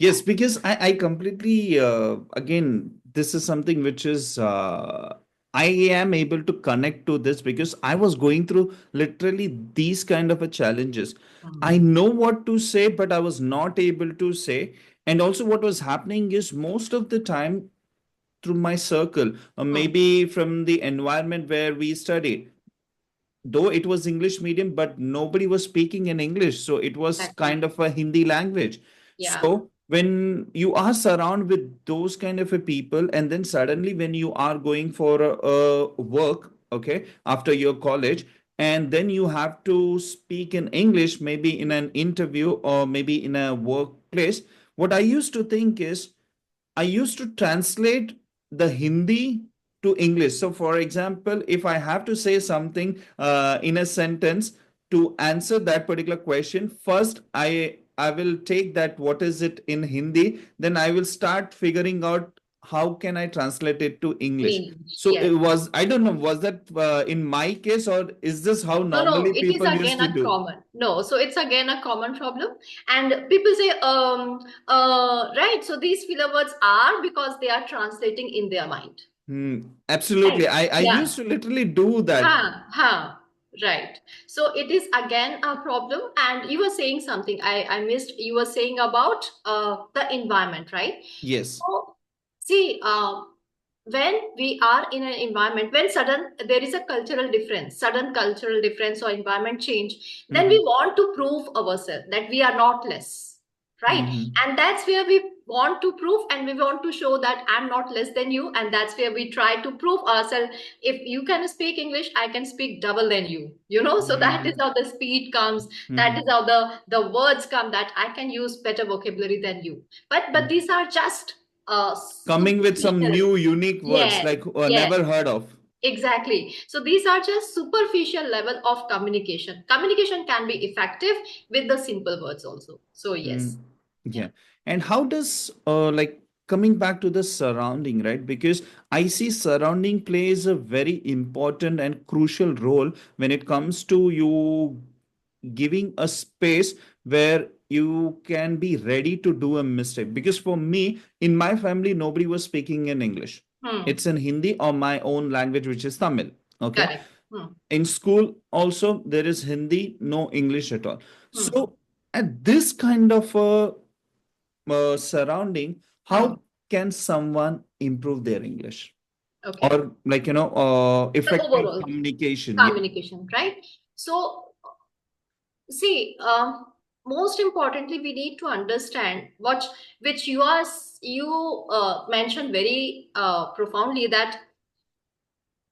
Yes, because I completely, again, this is something which is, I am able to connect to this because I was going through literally these kind of a challenges. I Hmm. know what to say, but I was not able to say. And also, what was happening is most of the time through my circle, or Hmm. maybe from the environment where we studied, though it was English medium, but nobody was speaking in English. So it was Exactly. kind of a Hindi language. Yeah. So when you are surrounded with those kind of a people, and then suddenly when you are going for a work, okay, after your college, and then you have to speak in English, maybe in an interview or maybe in a workplace, what I used to think is I used to translate the Hindi to English. So, for example, if I have to say something in a sentence to answer that particular question, first I will take that what is it in Hindi, then I will start figuring out how can I translate it to In English. English. So it Yes. was, I don't know, was that in my case, or is this how No, no, normally it is people used again to a do? common. No, so it's again a common problem. And people say, right, so these filler words are because they are translating in their mind. Hmm, Right. absolutely. I Yeah. used to literally do that. Ha. Right. So it is again a problem. And you were saying something I missed. You were saying about the environment, right? Yes. So see, when we are in an environment, when sudden there is a cultural difference, sudden cultural difference or environment change, then we Mm-hmm. want to prove ourselves that we are not less, right? Mm-hmm. And that's where we want to prove, and we want to show that I'm not less than you, and that's where we try to prove ourselves. If you can speak English, I can speak double than you. So that is Mm-hmm. how the speed comes, that Mm-hmm. is how the words come, that I can use better vocabulary than you. But these are just Coming with some superficial. new unique words Yes, like yes, never heard of. exactly. So these are just superficial level of communication. Communication can be effective with the simple words also. So yes. Mm. Yeah. Yeah. And how does like coming back to the surrounding, right? Because I see surrounding plays a very important and crucial role when it comes to you giving a space where you can be ready to do a mistake. Because for me, in my family, nobody was speaking in English. Hmm. It's in Hindi or my own language, which is Tamil. Okay. Correct. Hmm. In school, also, there is Hindi, no English at all. Hmm. So, at this kind of a surrounding, Hmm. how can someone improve their English? Okay. Or, like, The effective overall communication? Yeah. communication, right? So see, most importantly, we need to understand what which you mentioned very profoundly, that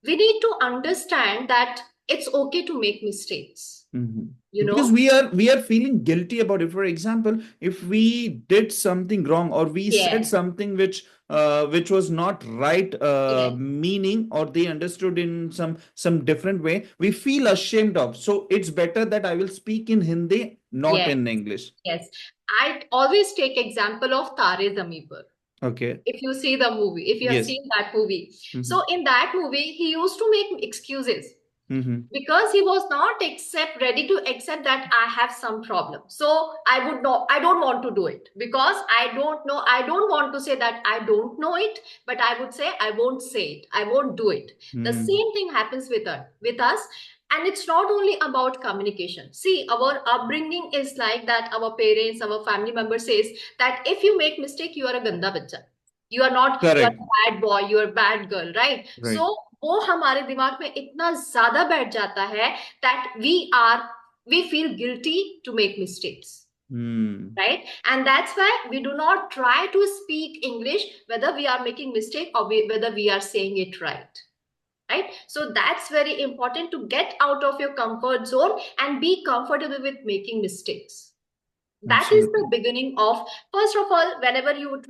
we need to understand that it's okay to make mistakes. Mhm. You Because know? we are feeling guilty about it. For example, if we did something wrong or we said Yes. something which was not right Yes. meaning, or they understood in some different way, we feel ashamed of. So it's better that I will speak in Hindi, not Yes. in English. Yes. I always take example of Tare Zameen Par. Okay. If you see the movie, if you have Yes. seen that movie. Mm-hmm. So in that movie, he used to make excuses Mm-hmm. because he was not ready to accept that I have some problem. So I don't want to do it because I don't know. I don't want to say that I don't know it, but I would say I won't say it. I won't do it. The Mm-hmm. same thing happens with us. And it's not only about communication. See, our upbringing is like that. Our parents, our family members says that if you make mistake, you are a ganda bacha. You are Correct. a bad boy, you are a bad girl, right? Right. So वो हमारे दिमाग में इतना ज्यादा बैठ जाता है that we feel guilty to make mistakes, Hmm. right? And that's why we do not try to speak English whether we are making mistake or whether we are saying it right. So that's very important to get out of your comfort zone and be comfortable with making mistakes. That is the Absolutely. beginning of, first of all, whenever you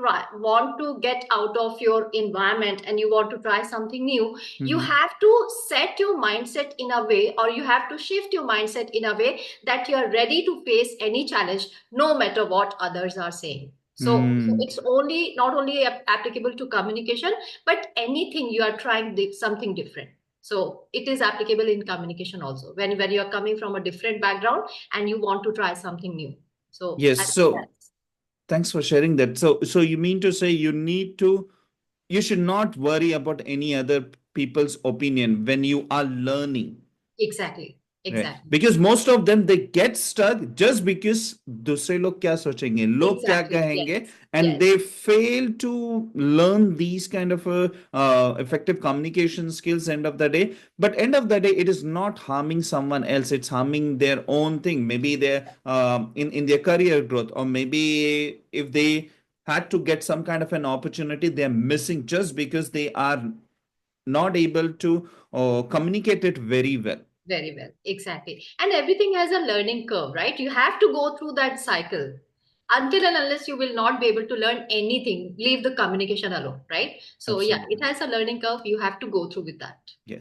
want to get out of your environment and you want to try something new, you Mm-hmm. have to set your mindset in a way, or you have to shift your mindset in a way that you are ready to face any challenge, no matter what others are saying. So Hmm. it's only not only applicable to communication, but anything you are trying something different. So it is applicable in communication also, when you are coming from a different background and you want to try something new. So Yes. I think So that's. Thanks for sharing that. So you mean to say you should not worry about any other people's opinion when you are learning. Exactly. Right. Exactly. Because most of them they get stuck just because दूसरे लोग क्या सोचेंगे, लोग क्या Exactly. कहेंगे, Yes. and Yes. they fail to learn these kind of effective communication skills end of the day. But end of the day, it is not harming someone else. It's harming their own thing. Maybe their in their career growth, or maybe if they had to get some kind of an opportunity, they're missing just because they are not able to communicate it very well. Very well. Exactly. And everything has a learning curve, right? You have to go through that cycle. Until and unless you will not be able to learn anything, leave the communication alone, right? So, yeah, it Absolutely. has a learning curve. You have to go through with that. Yes.